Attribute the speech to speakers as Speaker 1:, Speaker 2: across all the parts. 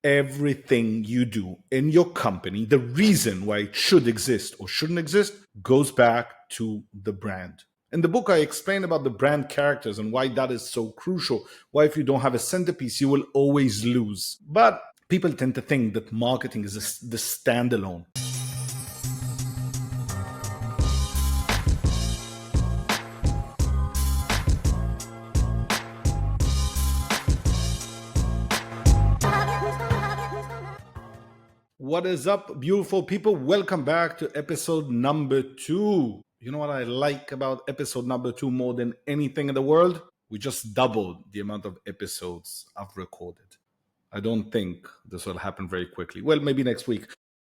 Speaker 1: Everything you do in your company, the reason why it should exist or shouldn't exist, goes back to the brand. In the book, I explain about the brand characters and why that is so crucial. Why, if you don't have a centerpiece, you will always lose. But people tend to think that marketing is the standalone. What is up, beautiful people? Welcome back to episode number 2. You know what I like about episode number 2 more than anything in the world? We just doubled the amount of episodes I've recorded. I don't think this will happen very quickly. Well, maybe next week.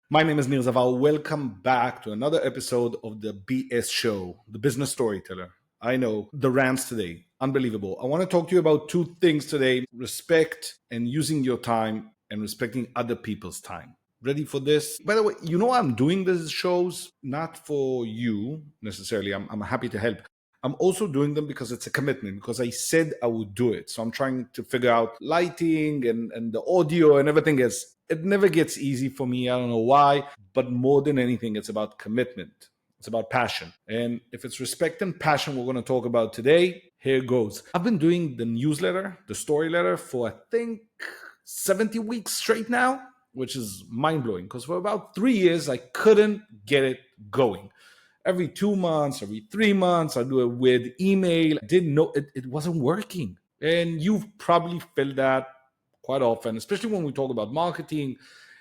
Speaker 1: My name is Neil Zaval. Welcome back to another episode of the BS Show, the business storyteller. I know the rants today, unbelievable. I want to talk to you about two things today: respect and using your time and respecting other people's time. Ready for this? By the way, you know I'm doing these shows not for you necessarily. I'm happy to help. I'm also doing them because it's a commitment, because I said I would do it. So I'm trying to figure out lighting and the audio and everything else. It never gets easy for me. I don't know why, but more than anything, it's about commitment. It's about passion. And if it's respect and passion we're going to talk about today, here goes. I've been doing the newsletter, the story letter, for I think 70 weeks straight now, which is mind-blowing, because for about 3 years, I couldn't get it going. Every 2 months, every 3 months, I do a weird email. I didn't know it wasn't working. And you've probably felt that quite often, especially when we talk about marketing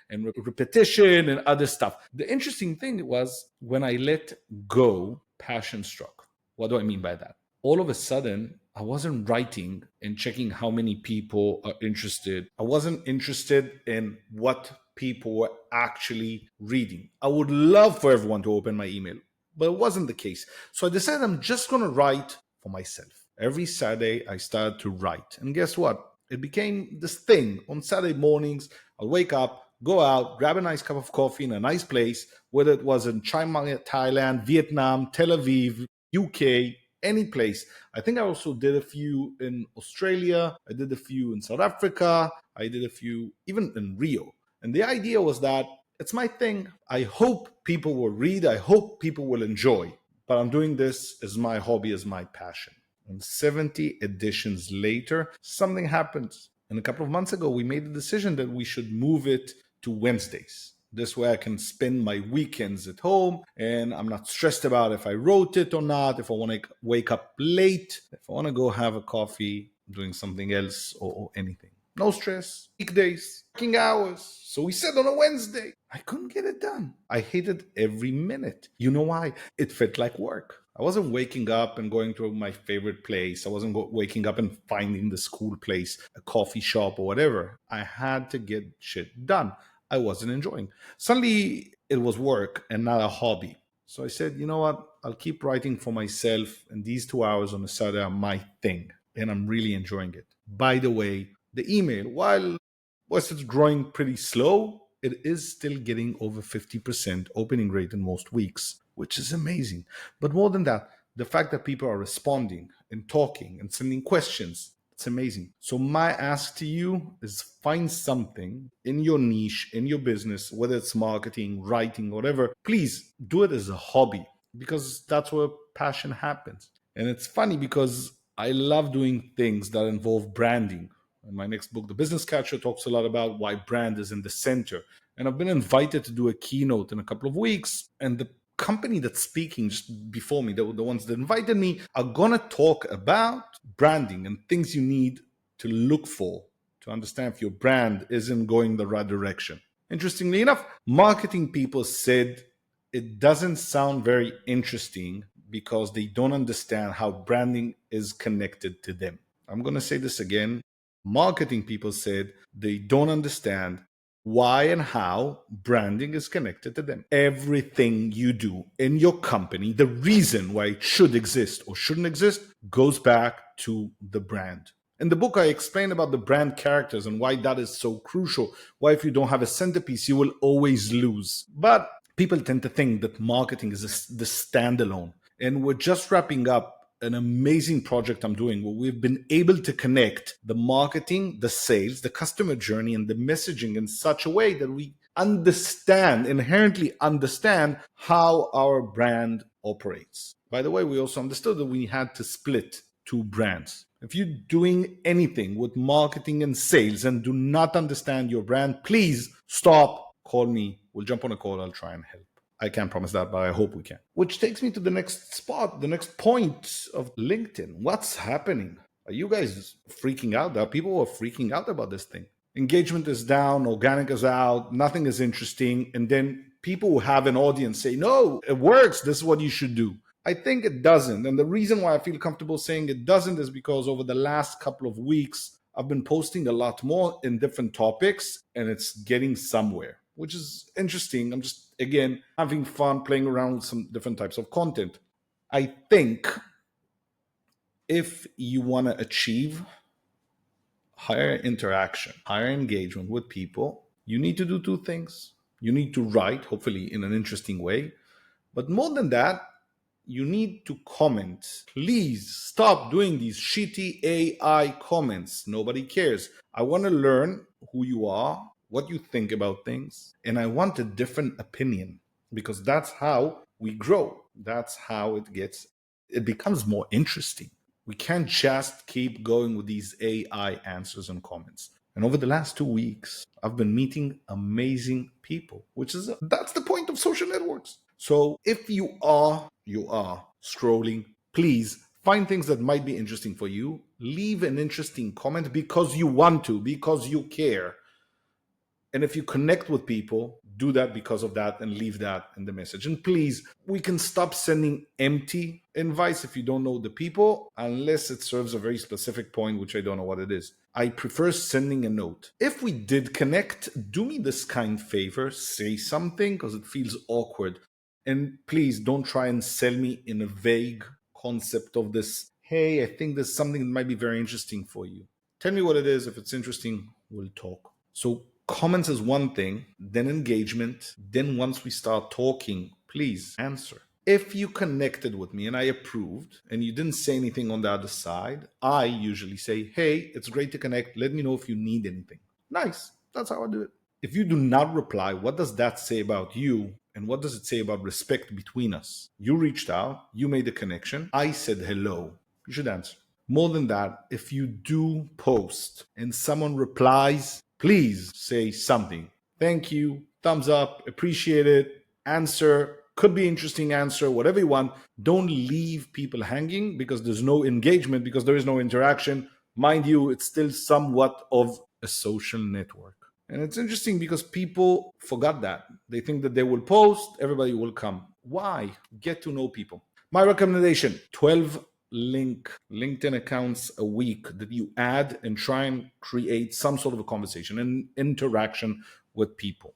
Speaker 1: and repetition and other stuff. The interesting thing was when I let go, passion struck. What do I mean by that? All of a sudden, I wasn't writing and checking how many people are interested. I wasn't interested in what people were actually reading. I would love for everyone to open my email, but it wasn't the case. So I decided I'm just going to write for myself. Every Saturday, I started to write. And guess what? It became this thing. On Saturday mornings, I'll wake up, go out, grab a nice cup of coffee in a nice place, whether it was in Chiang Mai, Thailand, Vietnam, Tel Aviv, UK, any place. I think I also did a few in Australia. I did a few in South Africa. I did a few even in Rio. And the idea was that it's my thing. I hope people will read. I hope people will enjoy. But I'm doing this as my hobby, as my passion. And 70 editions later, something happened. And a couple of months ago, we made the decision that we should move it to Wednesdays. This way I can spend my weekends at home and I'm not stressed about if I wrote it or not, if I want to wake up late, if I want to go have a coffee, doing something else or anything. No stress. Weekdays, working hours. So we said on a Wednesday. I couldn't get it done. I hated every minute. You know why? It felt like work. I wasn't waking up and going to my favorite place. I wasn't waking up and finding the school place, a coffee shop or whatever. I had to get shit done. I wasn't enjoying. Suddenly, it was work and not a hobby. So I said, you know what? I'll keep writing for myself, and these 2 hours on a Saturday are my thing, and I'm really enjoying it. By the way, the email, while it's growing pretty slow, it is still getting over 50% opening rate in most weeks, which is amazing. But more than that, the fact that people are responding and talking and sending questions, it's amazing. So my ask to you is find something in your niche, in your business, whether it's marketing, writing, whatever. Please do it as a hobby, because that's where passion happens. And it's funny because I love doing things that involve branding. In my next book, The Business Catcher, talks a lot about why brand is in the center. And I've been invited to do a keynote in a couple of weeks. And the company that's speaking just before me, the ones that invited me, are going to talk about branding and things you need to look for to understand if your brand isn't going the right direction. Interestingly enough, marketing people said it doesn't sound very interesting because they don't understand how branding is connected to them. I'm going to say this again. Marketing people said they don't understand why and how branding is connected to them. Everything you do in your company, the reason why it should exist or shouldn't exist, goes back to the brand. In the book, I explain about the brand characters and why that is so crucial. Why, if you don't have a centerpiece, you will always lose. But people tend to think that marketing is the standalone. And we're just wrapping up an amazing project I'm doing where we've been able to connect the marketing, the sales, the customer journey, and the messaging in such a way that we inherently understand how our brand operates. By the way, we also understood that we had to split two brands. If you're doing anything with marketing and sales and do not understand your brand, please stop, call me. We'll jump on a call. I'll try and help. I can't promise that, but I hope we can. Which takes me to the next spot, the next point of LinkedIn. What's happening? Are you guys freaking out? There are people who are freaking out about this thing. Engagement is down, organic is out, nothing is interesting. And then people who have an audience say, no, it works. This is what you should do. I think it doesn't. And the reason why I feel comfortable saying it doesn't is because over the last couple of weeks, I've been posting a lot more in different topics and it's getting somewhere, which is interesting. I'm just, again, having fun playing around with some different types of content. I think if you want to achieve higher interaction, higher engagement with people, you need to do two things. You need to write, hopefully in an interesting way. But more than that, you need to comment. Please stop doing these shitty AI comments. Nobody cares. I want to learn who you are, what you think about things, and I want a different opinion because that's how we grow. That's how it becomes more interesting. We can't just keep going with these AI answers and comments. And over the last 2 weeks, I've been meeting amazing people, that's the point of social networks. So if you are scrolling, please find things that might be interesting for you. Leave an interesting comment because you want to, because you care. And if you connect with people, do that because of that and leave that in the message. And please, we can stop sending empty invites if you don't know the people, unless it serves a very specific point, which I don't know what it is. I prefer sending a note. If we did connect, do me this kind favor, say something because it feels awkward. And please don't try and sell me in a vague concept of this. Hey, I think there's something that might be very interesting for you. Tell me what it is. If it's interesting, we'll talk. So comments is one thing, then engagement. Then once we start talking, please answer. If you connected with me and I approved and you didn't say anything on the other side, I usually say, hey, it's great to connect. Let me know if you need anything. Nice. That's how I do it. If you do not reply, what does that say about you? And what does it say about respect between us? You reached out, you made a connection. I said hello. You should answer. More than that, if you do post and someone replies, please say something. Thank you, thumbs up, appreciate it, answer, could be interesting answer, whatever you want. Don't leave people hanging because there's no engagement, because there is no interaction. Mind you, it's still somewhat of a social network. And it's interesting because people forgot that. They think that they will post, everybody will come. Why? Get to know people. My recommendation, 12 LinkedIn accounts a week that you add and try and create some sort of a conversation and interaction with people.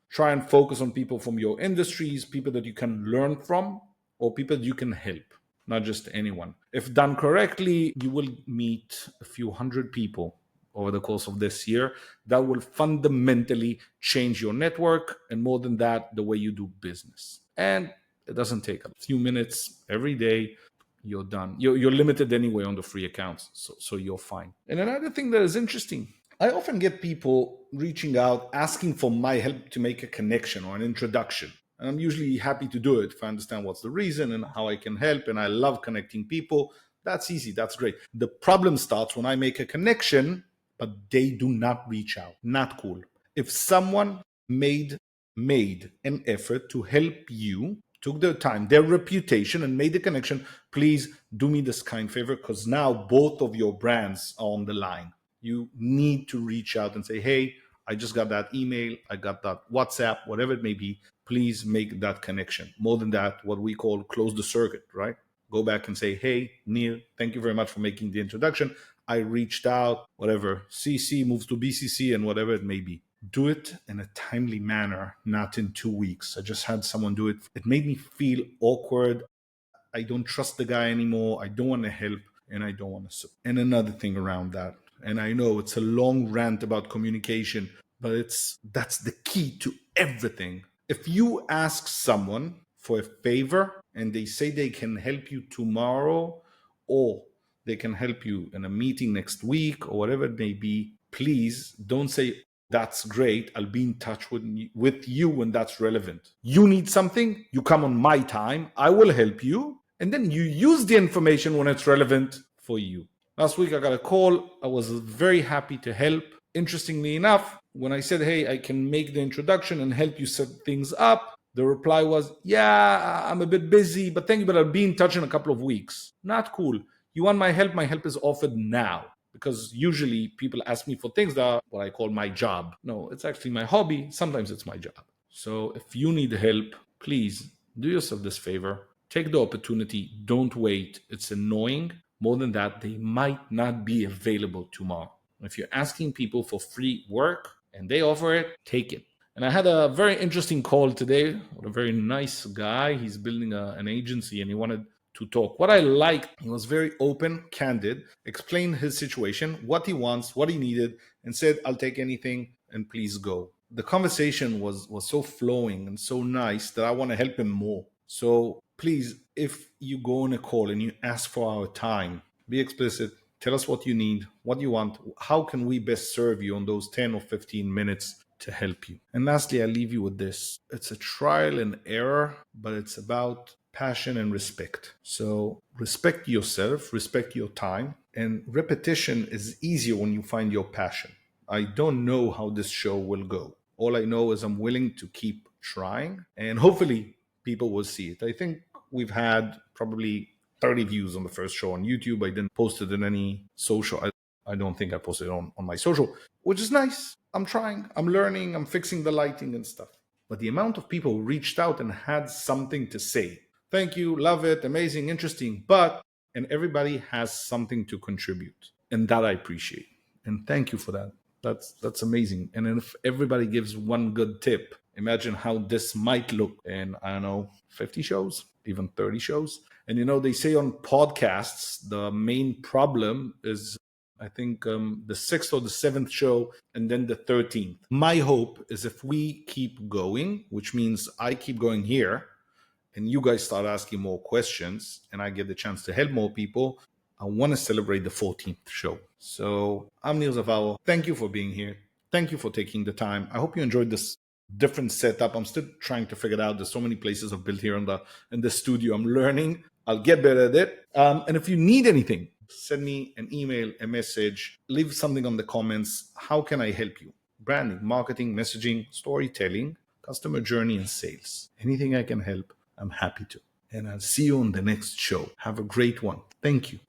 Speaker 1: Try and focus on people from your industries, people that you can learn from, or people that you can help, not just anyone. If done correctly, you will meet a few hundred people over the course of this year that will fundamentally change your network, and more than that, the way you do business. And it doesn't take a few minutes every day. You're done. You're limited anyway on the free accounts, so you're fine. And another thing that is interesting, I often get people reaching out asking for my help to make a connection or an introduction. And I'm usually happy to do it if I understand what's the reason and how I can help. And I love connecting people. That's easy. That's great. The problem starts when I make a connection, but they do not reach out. Not cool. If someone made an effort to help you, took their time, their reputation, and made the connection, please do me this kind favor, because now both of your brands are on the line. You need to reach out and say, hey, I just got that email, I got that WhatsApp, whatever it may be. Please make that connection. More than that, what we call close the circuit, right? Go back and say, hey, Neil, thank you very much for making the introduction. I reached out, whatever, CC moves to BCC and whatever it may be. Do it in a timely manner, not in 2 weeks. I just had someone do it. It made me feel awkward. I don't trust the guy anymore. I don't want to help and I don't want to. And another thing around that, and I know it's a long rant about communication, but that's the key to everything. If you ask someone for a favor and they say they can help you tomorrow or they can help you in a meeting next week or whatever it may be, please don't say, that's great. I'll be in touch with you when that's relevant. You need something, you come on my time, I will help you. And then you use the information when it's relevant for you. Last week I got a call. I was very happy to help. Interestingly enough, when I said, hey, I can make the introduction and help you set things up, the reply was, yeah, I'm a bit busy, but thank you, but I'll be in touch in a couple of weeks. Not cool. You want my help? My help is offered now. Because usually people ask me for things that are what I call my job. No, it's actually my hobby. Sometimes it's my job. So if you need help, please do yourself this favor. Take the opportunity. Don't wait. It's annoying. More than that, they might not be available tomorrow. If you're asking people for free work and they offer it, take it. And I had a very interesting call today with a very nice guy. He's building an agency and he wanted to talk. What I liked, he was very open, candid, explained his situation, what he wants, what he needed, and said, I'll take anything and please go. The conversation was so flowing and so nice that I want to help him more. So please, if you go on a call and you ask for our time, be explicit. Tell us what you need, what you want. How can we best serve you on those 10 or 15 minutes to help you? And lastly, I leave you with this. It's a trial and error, but it's about passion and respect. So respect yourself, respect your time, and repetition is easier when you find your passion. I don't know how this show will go. All I know is I'm willing to keep trying, and hopefully people will see it. I think we've had probably 30 views on the first show on YouTube. I didn't post it in any social. I don't think I posted it on my social, which is nice. I'm trying, I'm learning, I'm fixing the lighting and stuff. But the amount of people who reached out and had something to say, thank you, love it, amazing, interesting, and everybody has something to contribute. And that I appreciate. And thank you for that. That's amazing. And if everybody gives one good tip, imagine how this might look in, I don't know, 50 shows, even 30 shows. And they say on podcasts, the main problem is, I think, the sixth or the seventh show, and then the 13th. My hope is if we keep going, which means I keep going here, and you guys start asking more questions, and I get the chance to help more people, I want to celebrate the 14th show. So I'm Neil Zaval. Thank you for being here. Thank you for taking the time. I hope you enjoyed this different setup. I'm still trying to figure it out. There's so many places I've built here in the studio. I'm learning. I'll get better at it. And if you need anything, send me an email, a message, leave something on the comments. How can I help you? Branding, marketing, messaging, storytelling, customer journey, and sales. Anything I can help, I'm happy to. And I'll see you on the next show. Have a great one. Thank you.